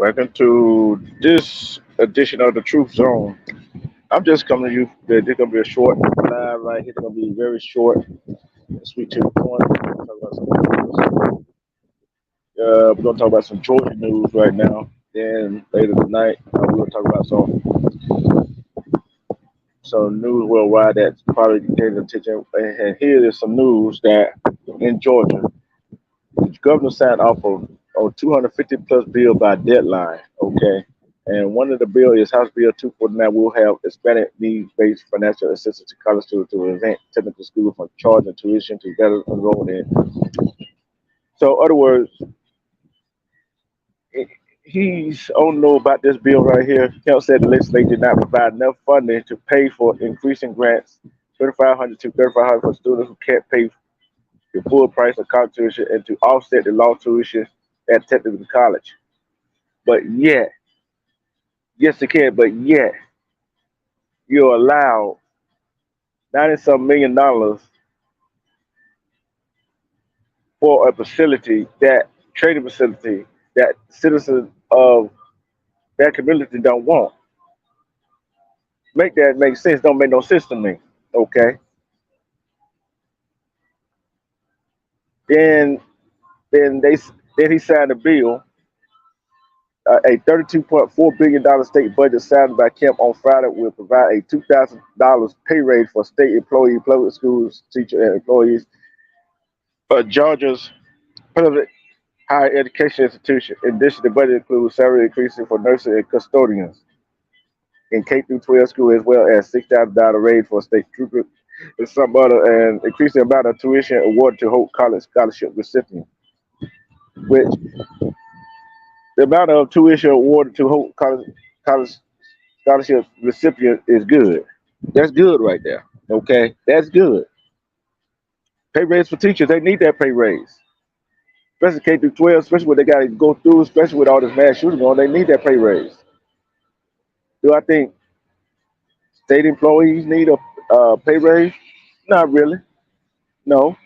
Welcome to this edition of the Truth Zone. I'm just coming to you. This gonna be a short live right here. It's gonna be very short, sweet to the point. We're gonna talk about some Georgia news right now. Then later tonight, we're gonna talk about some news worldwide that probably getting attention. And here is some news that in Georgia, the governor signed off on 250 plus bill by deadline. Okay. And one of the bill is House Bill 249 will have expanded needs-based financial assistance to college students to prevent technical school from charging tuition to better enroll in. So, in other words, he's on know about this bill right here. Kemp said the legislature did not provide enough funding to pay for increasing grants, 2,500 to 3,500 for students who can't pay the full price of college tuition and to offset the lost tuition at technical college. But yet, yes, it can, but yet, you're allowed 90 some $1 million for a facility that training facility that citizens of that community don't want. Make that make sense? Don't make no sense to me. Okay. Then then he signed a bill, a $32.4 billion state budget signed by Kemp on Friday will provide a $2,000 pay raise for state employees, public schools, teachers, and employees. Georgia's public higher education institution. In addition, the budget includes salary increases for nurses and custodians in K through 12 school, as well as $6,000 raise for state troopers and some other, and increase the amount of tuition awarded to Hope College scholarship recipients. Which the amount of tuition awarded to Hope College scholarship recipient is good. That's good right there. Okay, that's good. Pay raise for teachers, they need that pay raise, especially K through 12, especially what they got to go through, especially with all this mass shooting going. They need that pay raise. Do I think state employees need a pay raise? Not really. No.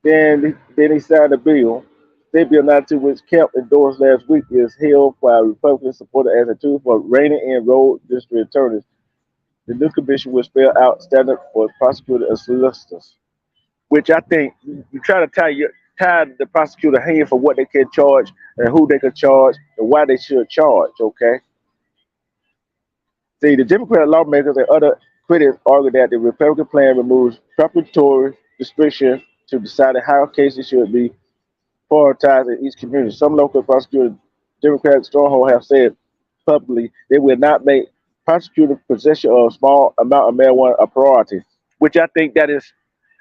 Then he signed a bill. State Bill 92, which Kemp endorsed last week, is held by Republicans supported as a tool for reining in road district attorneys. The new commission will spell out standards for prosecutors and solicitors, which I think you try to tie the prosecutor hand for what they can charge and who they can charge and why they should charge. Okay. See, the Democratic lawmakers and other critics argue that the Republican plan removes proprietary restrictions to deciding how cases should be prioritized in each community. Some local prosecutors, Democratic stronghold, have said publicly they will not make prosecutor possession of small amount of marijuana a priority, which I think that is,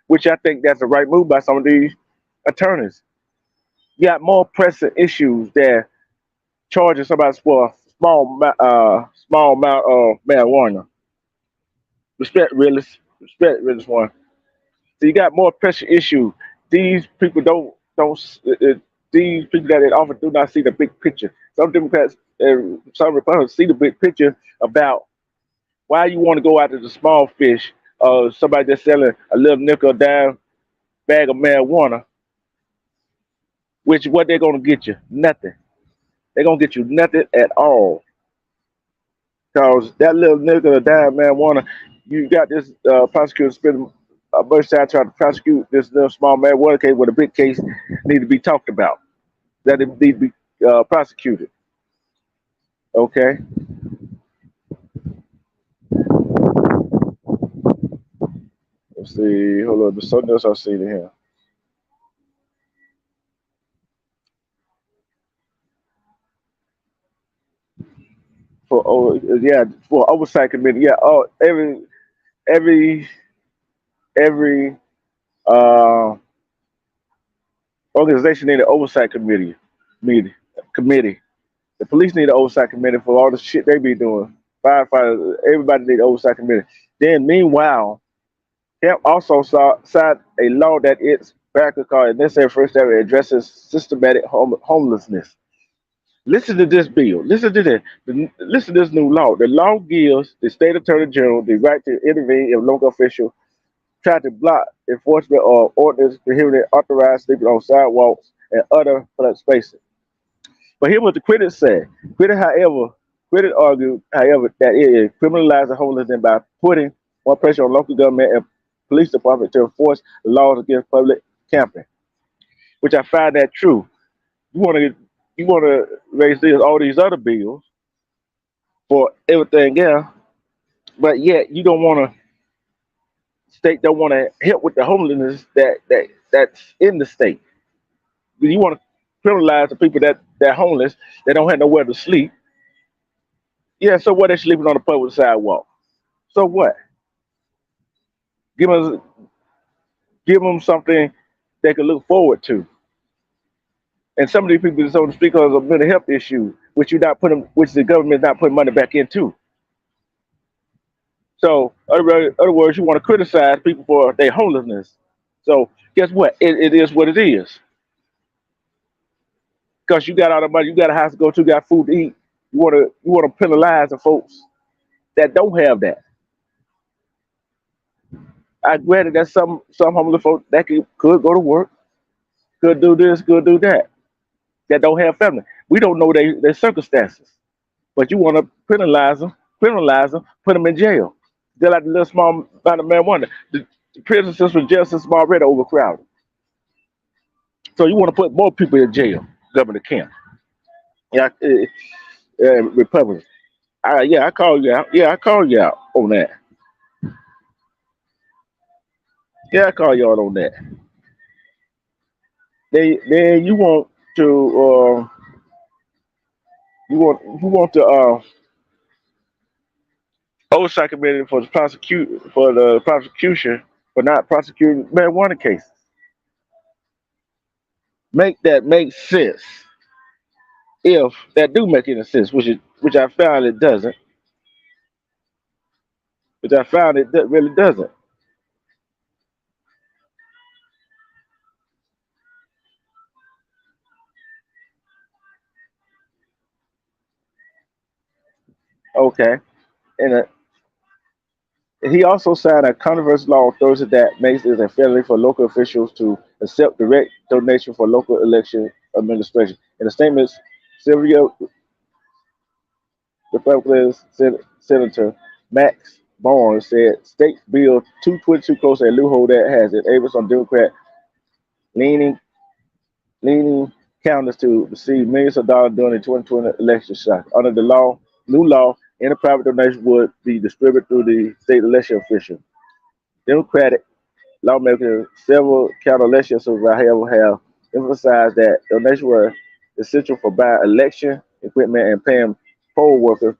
which I think that's the right move by some of these attorneys. You got more pressing issues than charging somebody for a small amount of marijuana. Respect realist one. So you got more pressure issue. These people these people that in office do not see the big picture. Some Democrats and some Republicans see the big picture about why you want to go after the small fish or somebody that's selling a little nickel dime bag of marijuana, which what they're gonna get you? Nothing. They're gonna get you nothing at all. Cause that little nickel or dime marijuana, you got this prosecutor spending a bunch of time trying to prosecute this little small marijuana case with a big case need to be talked about. That it need to be prosecuted. Okay. Let's see. Hold on. There's something else I see here. Yeah, for oversight committee. Yeah. Oh, every every uh organization need an oversight meeting committee. The police need an oversight committee for all the shit they be doing. Firefighters, everybody need an oversight committee. Then meanwhile, Kemp also signed a law that it's back called necessary first step addresses systematic homelessness. Listen to this bill. Listen to this. Listen to this new law. The law gives the state attorney general the right to intervene if local officials try to block enforcement of ordinance prohibiting authorized sleeping on sidewalks and other public spaces. But here's what the critics say. Critics argue, however, that it is criminalizing homelessness by putting more pressure on local government and police department to enforce laws against public camping, which I find that true. You want to raise all these other bills for everything else, but yet you don't want to state don't want to help with the homelessness that's in the state. You want to criminalize the people that homeless, that don't have nowhere to sleep. Yeah, so what? They're sleeping on the public sidewalk. So what? Give us give them something they can look forward to. And some of these people, so to speak, because of mental health issues, which the government is not putting money back into. So, other words, you want to criticize people for their homelessness. So, guess what? It is what it is. Because you got all the money, you got a house to go to, got food to eat. You want to penalize the folks that don't have that. I granted that some homeless folks that could go to work, could do this, could do that, that don't have family. We don't know their circumstances, but you want to penalize them, put them in jail. They're like the little small amount of marijuana. The prison system, jail system already overcrowded. So you want to put more people in jail, Governor Kemp. Yeah, Republicans. Yeah, I call you out. Yeah, I call you out on that. Yeah, I call you out on that. Then you want to oversight committee for the prosecution for not prosecuting marijuana cases. Make that make sense. If that do make any sense, which I found it doesn't, which I found it that really doesn't. Okay, and he also signed a controversial law on Thursday that makes it a felony for local officials to accept direct donation for local election administration. In a statement, Sylvia Republican Senator Max Barnes said State Bill 222 closes a loophole that has enabled some Democrat leaning leaning counties to receive millions of dollars during the 2020 election cycle. Under the new law, any private donation would be distributed through the state election official. Democratic lawmakers, several county election supervisors, however, have emphasized that donations were essential for buying election equipment and paying poll workers,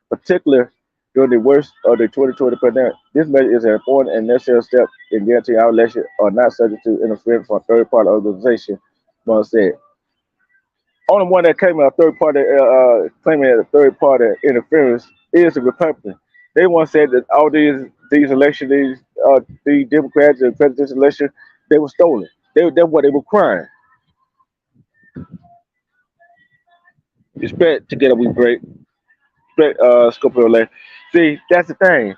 particularly during the worst of the 2020 pandemic. This measure is an important and necessary step in guaranteeing our elections are not subject to interference from third-party organizations, Musk said. Only one that came out third party claiming that a third party interference is the Republican. They once said that all these elections, these Democrats and presidential election, they were stolen. That's what they were crying. Respect together we break. Respect Scorpio Lane. See, that's the thing.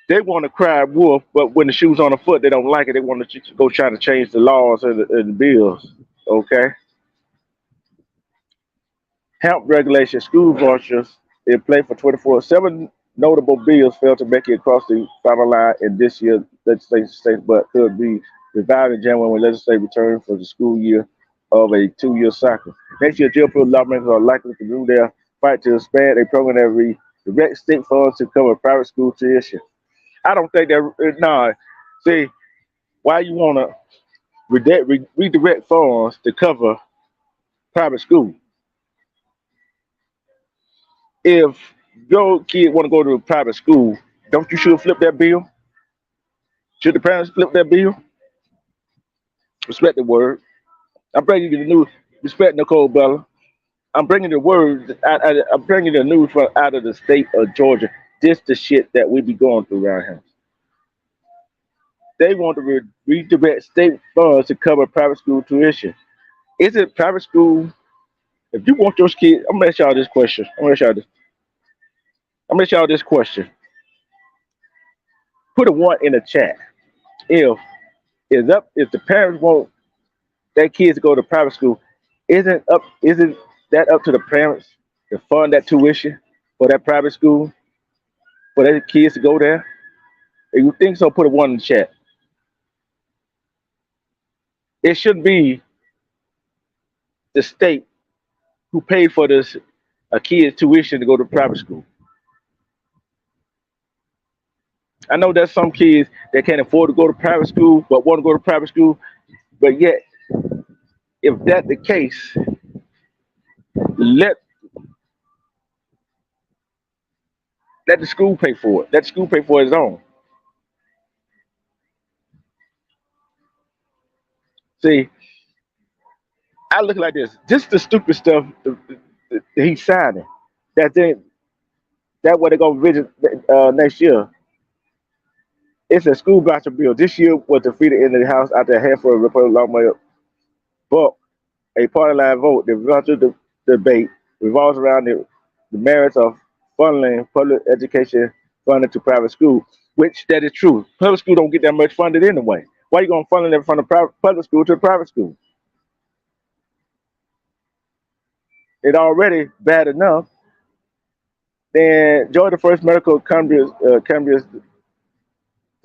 They want to cry wolf, but when the shoe's on the foot, they don't like it. They want to go try to change the laws and the bills. Okay. Hemp regulation, school vouchers in play for 24. Seven notable bills failed to make it across the final line in this year's legislation state, but could be revived in January when legislature returns for the school year of a 2-year cycle. Next year, geopolitical lawmakers are likely to do their fight to expand a program that redirect state funds to cover private school tuition. I don't think that, no. See, why you want to redirect funds to cover private school? If your kid want to go to a private school, don't you should flip that bill? Should the parents flip that bill? Respect the word. I'm bringing you the news. Respect Nicole Bella. I'm bringing the word. I'm bringing the news from out of the state of Georgia. This the shit that we be going through around here. They want to redirect state funds to cover private school tuition. Is it private school? If you want your kid, I'm gonna ask y'all this question. I'm gonna ask y'all this question. Put a one in the chat. If if the parents want their kids to go to private school, Isn't that up to the parents to fund that tuition for that private school for their kids to go there? If you think so, put a one in the chat. It shouldn't be the state who paid for this a kid's tuition to go to private school. I know there's some kids that can't afford to go to private school but want to go to private school. But yet, if that's the case, let let the school pay for it. Let the school pay for its own. See, I look like this. Just the stupid stuff that he's signing. That thing, that what they're gonna visit next year. It's a school voucher bill. This year was defeated in the House after a handful of Republican lawmakers but a party line vote. The voucher debate revolves around the merits of funneling public education funding to private school, which that is true. Public school don't get that much funded anyway. Why are you gonna funnel it from the public school to the private school? It already bad enough. Then Georgia First Medical Cambria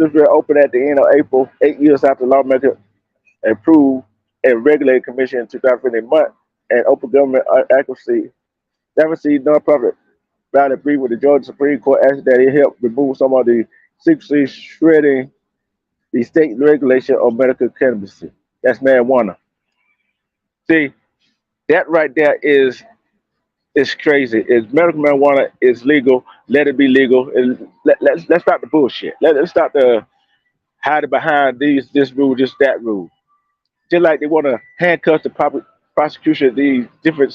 opened at the end of April, 8 years after lawmakers approved and regulated commission in 2015 month and open government accuracy. Never see nonprofit about agree with the Georgia Supreme Court asked that it helped remove some of the secrecy shredding the state regulation of medical cannabis. That's marijuana. See, that right there is crazy. Is medical marijuana is legal, let it be legal. And let's stop the bullshit. Let's stop the hiding behind this rule, just that rule. Just like they want to handcuff the public prosecution of these different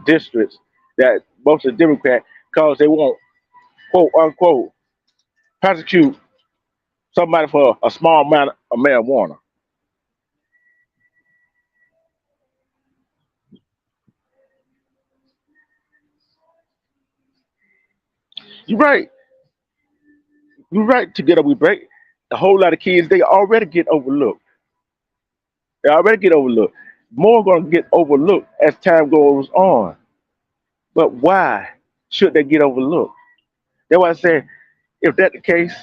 districts that most of the Democrats, because they want quote unquote prosecute somebody for a small amount of marijuana. You're right. You're right. Together we break. A whole lot of kids they already get overlooked. They already get overlooked. More going to get overlooked as time goes on. But why should they get overlooked? That's why I say, if that's the case,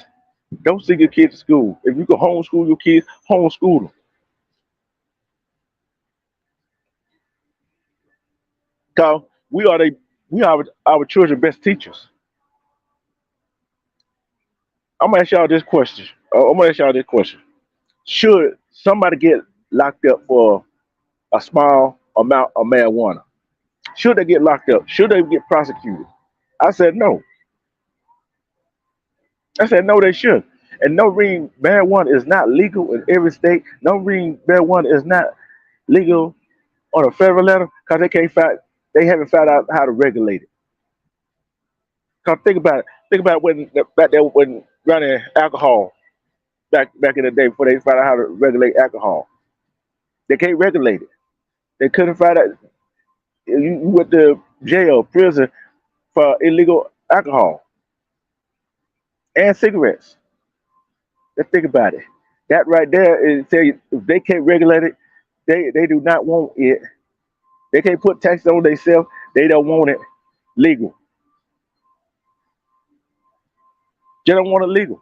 don't send your kids to school. If you can homeschool your kids, homeschool them. Because we are our children's best teachers. I'm gonna ask y'all this question. I'm gonna ask y'all this question. Should somebody get locked up for a small amount of marijuana? Should they get locked up? Should they get prosecuted? I said no. I said no, they should. And no ring marijuana is not legal in every state. No ring marijuana is not legal on a federal level because they haven't found out how to regulate it. Cause think about it. Think about when back there when running alcohol back in the day before they found out how to regulate alcohol. They can't regulate it. They couldn't find out. You went to jail, prison for illegal alcohol and cigarettes. Let's think about it. That right there is tell you if they can't regulate it, they do not want it. They can't put taxes on themselves. They don't want it legal. They don't want it legal.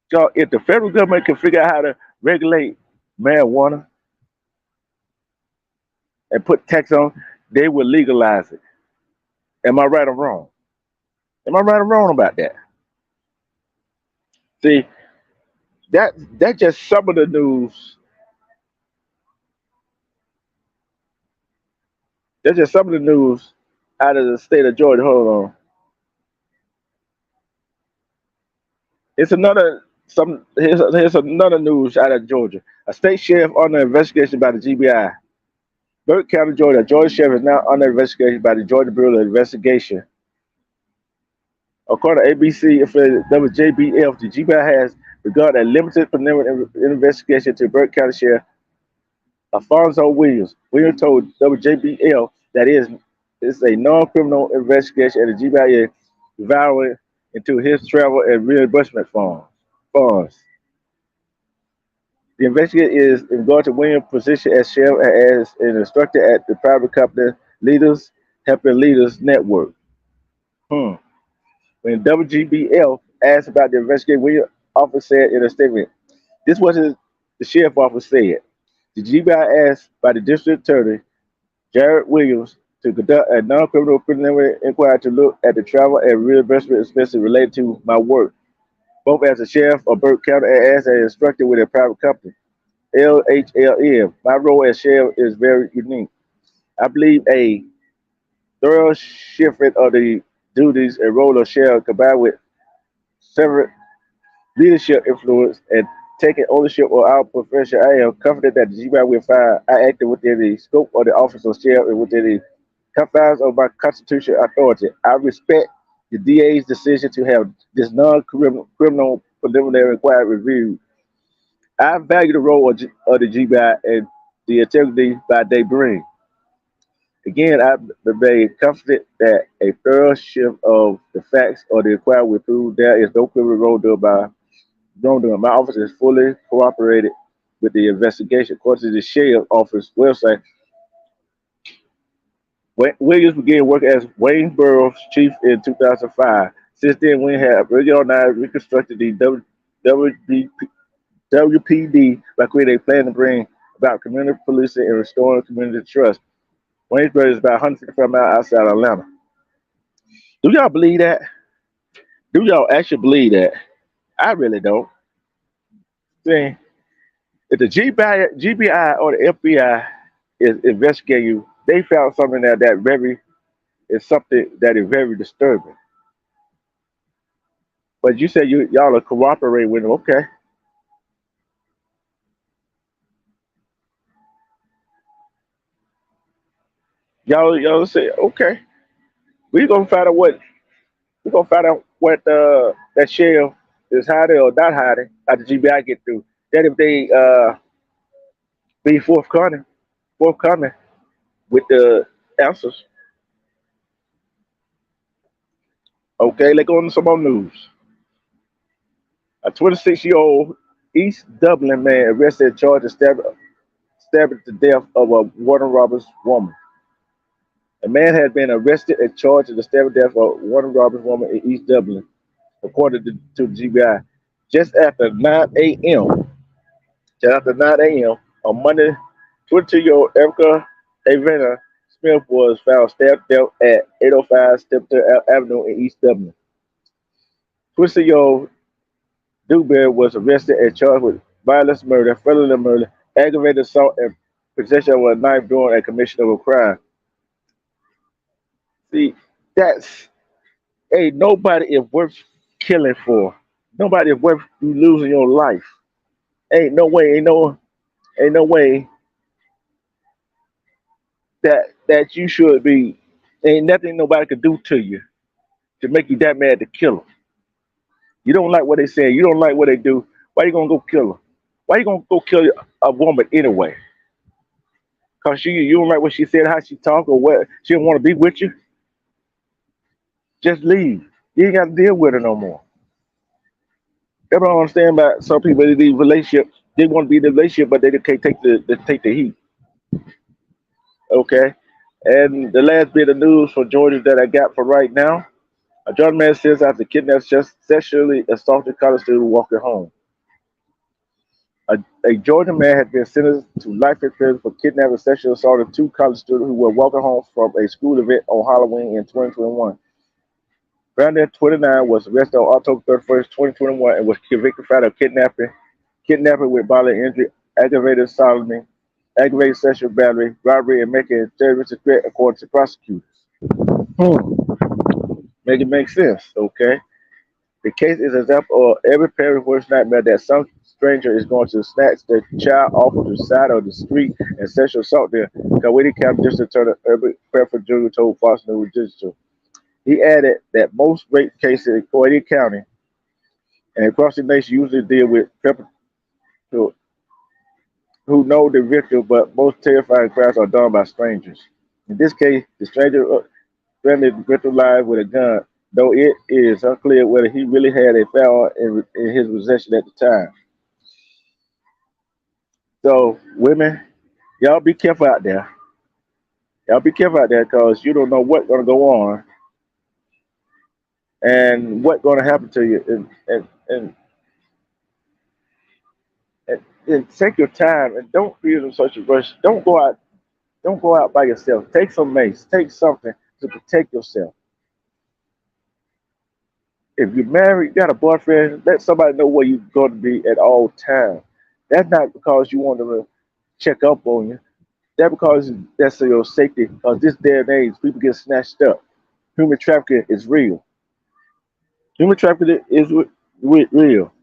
So if the federal government can figure out how to regulate marijuana and put tax on, they will legalize it. Am I right or wrong? Am I right or wrong about that? See, that's just some of the news. That's just some of the news out of the state of Georgia. Hold on. It's another here's another news out of Georgia. A state sheriff under investigation by the GBI. Burke County, Georgia. A Georgia sheriff is now under investigation by the Georgia Bureau of Investigation. According to ABC affiliate WJBF, the GBI has begun a limited preliminary investigation to Burke County Sheriff Alfonso Williams. Williams told WJBL that it's a non-criminal investigation and the GBI is evaluating into his travel and reimbursement funds. The investigator is in to Williams' position as sheriff and as an instructor at the private company Leaders Helping Leaders Network. Hmm. When WGBF asked about the investigation, Williams officer said in a statement, this was the sheriff office said. The GBI asked by the district attorney, Jared Williams, to conduct a non-criminal preliminary inquiry to look at the travel and reimbursement expenses related to my work, both as a sheriff of Burke County and as an instructor with a private company. LHLM. My role as sheriff is very unique. I believe a thorough shifting of the duties and role of sheriff combined with several leadership influence and taking ownership of our profession. I am confident that the GBI will find I acted within the scope of the office of sheriff and within the confines of my constitutional authority. I respect the DA's decision to have this non-criminal preliminary inquiry reviewed. I value the role of the GBI and the integrity that they bring. Again, I remain confident that a thorough shift of the facts or the inquiry will prove there is no criminal wrongdoing by wrongdoing. My office is fully cooperated with the investigation. According to the sheriff office website, Williams began working as Waynesboro's chief in 2005. Since then, we have reorganized, reconstructed the WPD by creating a plan to bring about community policing and restoring community trust. Waynesboro is about 155 miles outside Atlanta. Do y'all believe that? Do y'all actually believe that? I really don't. See, if the GBI or the FBI is investigating you, they found something that very is something that is very disturbing. But you said y'all are cooperating with them. Okay, y'all say okay. We gonna find out what that sheriff is hiding or not hiding after GBI get through. That if they be forthcoming with the answers. Okay, let's go on to some more news. A 26-year-old East Dublin man arrested and charged of stabbing to death of a Warden Roberts woman. A man had been arrested and charged with the stabbing death of a Warden Roberts woman in East Dublin, according to the GBI. Just after 9 a.m. Just after 9 a.m. on Monday, 22-year-old Erica Avena Smith was found stabbed to death at 805 Stepton Avenue in East Dublin. 22-year-old Dewberry was arrested and charged with violence murder, felony murder, aggravated assault, and possession of a knife during a commission of a crime. See, that's ain't nobody is worth killing for. Nobody is worth you losing your life. Ain't no way that you should be. Ain't nothing nobody could do to you to make you that mad to kill them. You don't like what they say. You don't like what they do. Why you gonna go kill her? Why you gonna go kill a woman anyway? Cause you don't like what she said, how she talk, or what she don't want to be with you. Just leave. You ain't got to deal with her no more. That's what I don't understand about some people in these relationships. They want to be in the relationship, but they can't take the heat. Okay. And the last bit of news for Georgia that I got for right now. A Georgia man says after kidnapped sexually assaulted college student walking home. A Georgia man has been sentenced to life in prison for kidnapping and sexual assault of two college students who were walking home from a school event on Halloween in 2021. Brandon, 29, was arrested on October 31st, 2021, and was convicted of kidnapping with bodily injury, aggravated sodomy, aggravated sexual battery, robbery, and making a terrorist threat, according to prosecutors. Hmm. Make it make sense, okay? The case is an example of every parent's worst nightmare that some stranger is going to snatch their child off of the side of the street and sexual assault them. Coweta County District Attorney Herbert Crawford Jr. told Fox News Digital. He added that most rape cases in Coweta County and across the nation usually deal with perpetrators who know the victim, but most terrifying crimes are done by strangers. In this case, the stranger threatened the victim live with a gun, though it is unclear whether he really had a firearm in his possession at the time. So women, y'all be careful out there. Y'all be careful out there because you don't know what's gonna go on and what's gonna happen to you. And take your time and don't feel in such a rush. Don't go out. Don't go out by yourself. Take some mace. Take something to protect yourself. If you're married, got a boyfriend, let somebody know where you're going to be at all times. That's not because you want them to check up on you. That's because that's for your safety. Because this day and age, people get snatched up. Human trafficking is real. Human trafficking is real.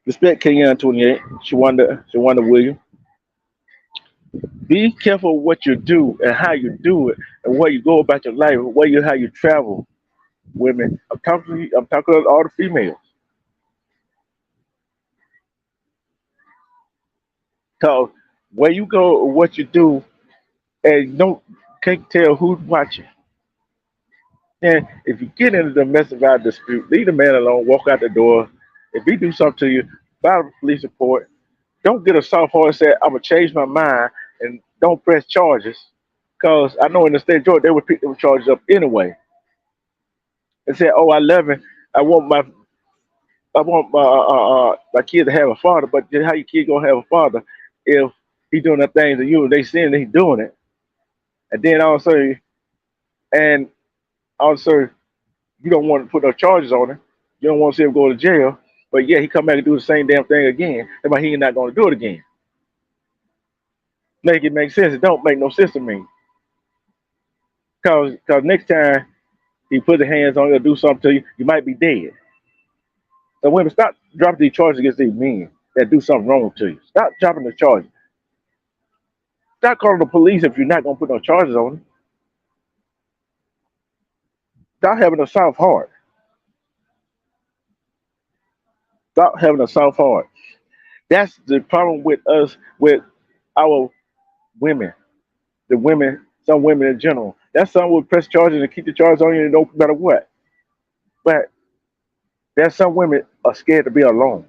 Respect Kenyan 28. Shawanda Williams. Be careful what you do and how you do it and where you go about your life, how you travel, women. I'm talking to all the females. Cause where you go or what you do and you don't can't tell who's watching. And if you get into the mess about dispute, leave the man alone, walk out the door. If he do something to you, file a police report. Don't get a soft heart and say, I'm gonna change my mind and don't press charges. Cause I know in the state of Georgia they would pick them charges up anyway. And say, oh, I love him. I want my my kid to have a father, but how your kid gonna have a father if he doing that thing to you and they seeing that he doing it, and then and also you don't want to put no charges on him. You don't want to see him go to jail, but yeah, he come back and do the same damn thing again. But he not gonna do it again. Make it make sense. It don't make no sense to me. Cause next time he put his hands on you or do something to you, you might be dead. So women, stop dropping these charges against these men that do something wrong to you. Stop dropping the charges. Stop calling the police if you're not gonna put no charges on them. Stop having a soft heart. Stop having a soft heart. That's the problem with us, with our women, the women, some women in general. That's some will press charges and keep the charges on you no matter what. But there's some women are scared to be alone.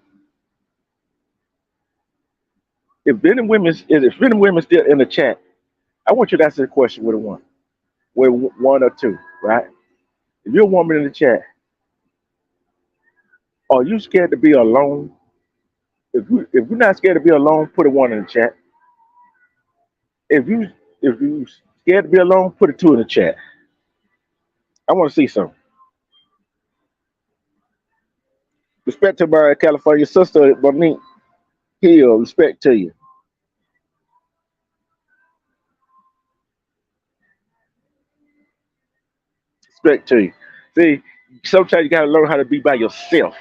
If any women still in the chat, I want you to answer the question with one or two, right? If you're a woman in the chat, are you scared to be alone? If you're not scared to be alone, put a one in the chat. If you scared to be alone, put a two in the chat. I want to see some. Respect to my California sister, Monique Hill. Respect to you. Respect to you. See, sometimes you gotta learn how to be by yourself.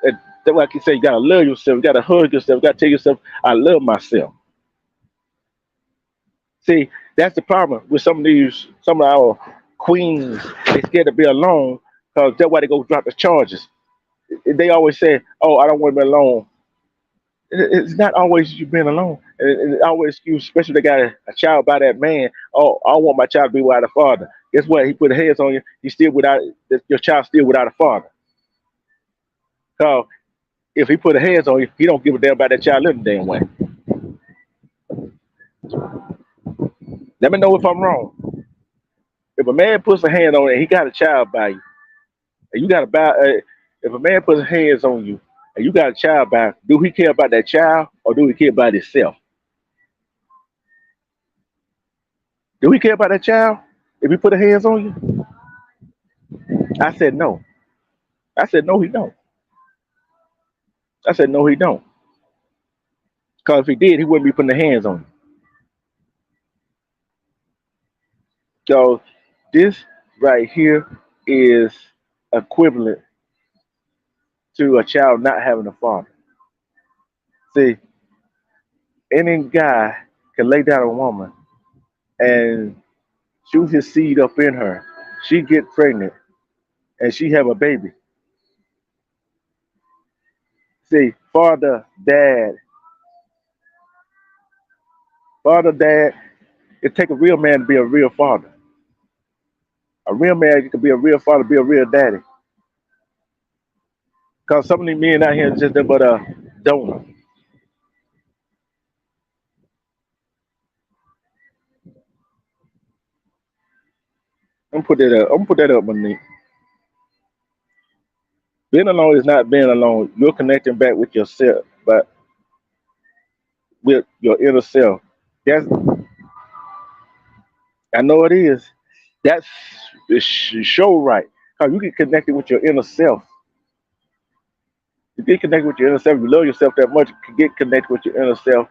And that's why I can say you gotta love yourself. You gotta hug yourself. You gotta tell yourself, I love myself. See, that's the problem with some of our queens. They scared to be alone because that's why they go drop the charges. They always say, "Oh, I don't want to be alone." It's not always you being alone. It always excuse, especially if they got a child by that man. Oh, I want my child to be without a father. Guess what? He put his hands on you. He's still without your child still without a father. Cause if he put his hands on you, he don't give a damn about that child living the damn way. Let me know if I'm wrong. If a man puts a hand on you and he got a child by you, and you got to buy, if a man puts his hands on you and you got a child by, do he care about that child or do he care about himself? Do he care about that child if he put his hands on you? I said no. I said no, he don't. I said no, he don't. Because if he did, he wouldn't be putting the hands on you. So this right here is equivalent to a child not having a father. See, any guy can lay down a woman and shoot his seed up in her. She get pregnant and she have a baby. See, father, dad, it take a real man to be a real father. A real man can be a real father, be a real daddy. Cause some of these men out here is just nothing but a donor. I'm gonna put that up. I'm gonna put that up, Monique. Being alone is not being alone. You're connecting back with yourself, but with your inner self. That's I know it is. That's show right. Cause you get connected with your inner self. You get connected with your inner self. You love yourself that much. You can get connected with your inner self.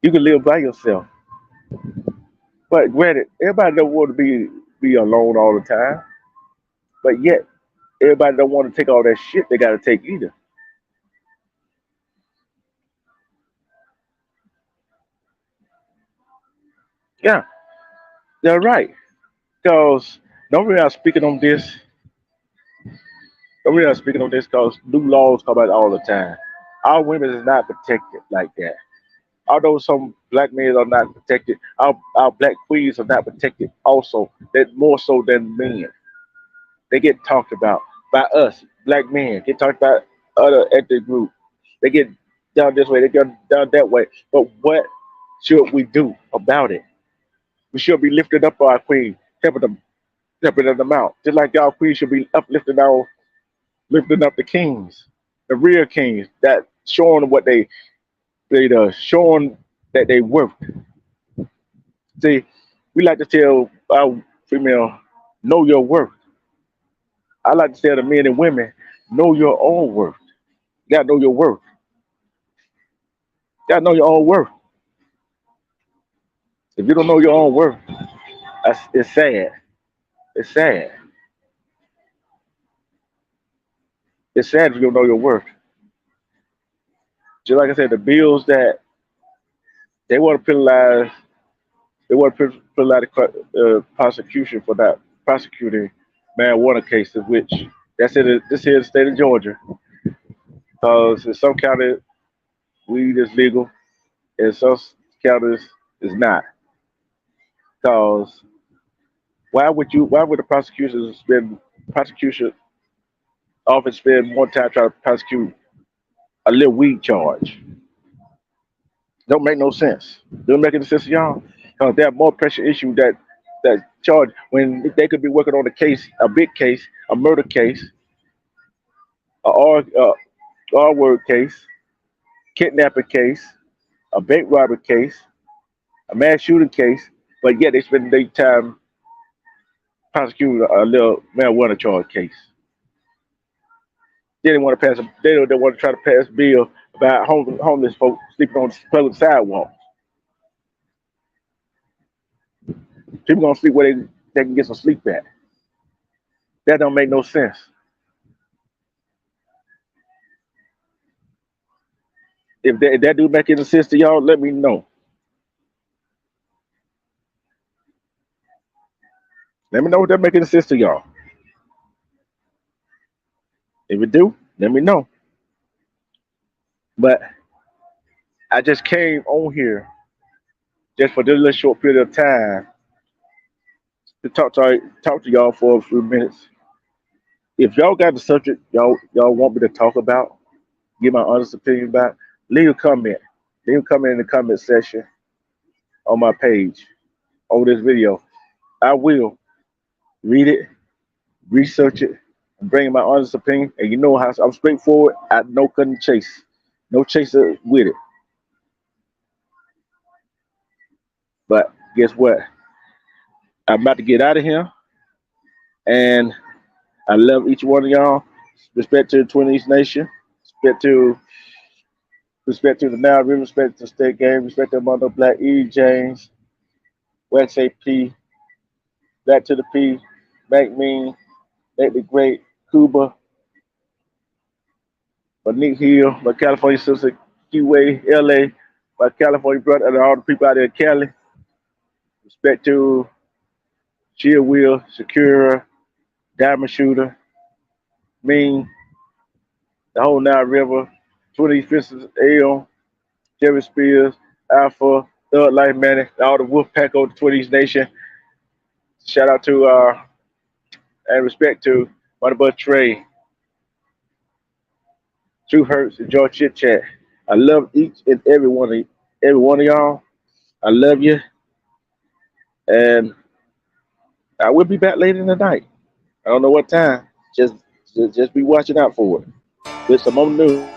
You can live by yourself. But granted, everybody don't want to be alone all the time. But yet, everybody don't want to take all that shit they got to take either. Yeah, they're right. Because don't really I'm speaking on this. Don't really I'm speaking on this because new laws come out all the time. Our women is not protected like that. Although some black men are not protected, our black queens are not protected also. That more so than men. They get talked about by us, black men, get talked about other ethnic groups. They get done this way, they get done that way. But what should we do about it? We should be lifting up our queen, helping them out. Just like our queen should be lifting up the kings, the real kings, that showing what they showing that they worth. See, we like to tell our female, know your worth. I like to tell the men and women, know your own worth. You gotta know your worth. You gotta know your own worth. If you don't know your own worth, it's sad. It's sad. It's sad if you don't know your worth. Just like I said, the bills that they want to penalize, they want to penalize the prosecution for not prosecuting marijuana cases, which that's in this here in the state of Georgia. Because in some counties weed is legal, and some counties is not. Because why would the prosecution often spend more time trying to prosecute a little weed charge? Don't make no sense. Don't make any sense to y'all. Because they have more pressure issue that charge when they could be working on a case, a big case, a murder case, a R word case, kidnapping case, a bank robbery case, a mass shooting case, but yet they spend their time prosecuting a little marijuana charge case. They didn't want to pass. They want to try to pass a bill about homeless folks sleeping on public sidewalks. People gonna sleep where they can get some sleep at. That don't make no sense. If that do make any sense to y'all, let me know. Let me know if that make any sense to y'all. If it do, let me know. But I just came on here just for this little short period of time to talk to y'all for a few minutes. If y'all got the subject y'all want me to talk about, give my honest opinion about, leave a comment. Leave a comment in the comment section on my page on this video. I will read it, research it, and bring my honest opinion. And you know how I'm straightforward. I no couldn't chase, no chaser with it. But guess what? I'm about to get out of here, and I love each one of y'all. Respect to the Twin East Nation. Respect to the Nile River. Respect to the State Game. Respect to Mother Black E. James. Wax AP. Back to the P. Mac Mean. Make the Great. Cuba. Nick Hill. My California sister. Keyway. LA. My California brother. And all the people out there in Cali. Respect to Chill Will. Shakira. Diamond Shooter. Mean. The whole Nile River. 20 Fisters. L. Jerry Spears. Alpha. Thug Life Manny. All the Wolf Pack of the 20s Nation. Shout out to and respect to my brother Trey, True Hurts, and George Chit Chat. I love each and every one of y'all. I love you, and I will be back later in the night. I don't know what time. Just be watching out for it with some more news.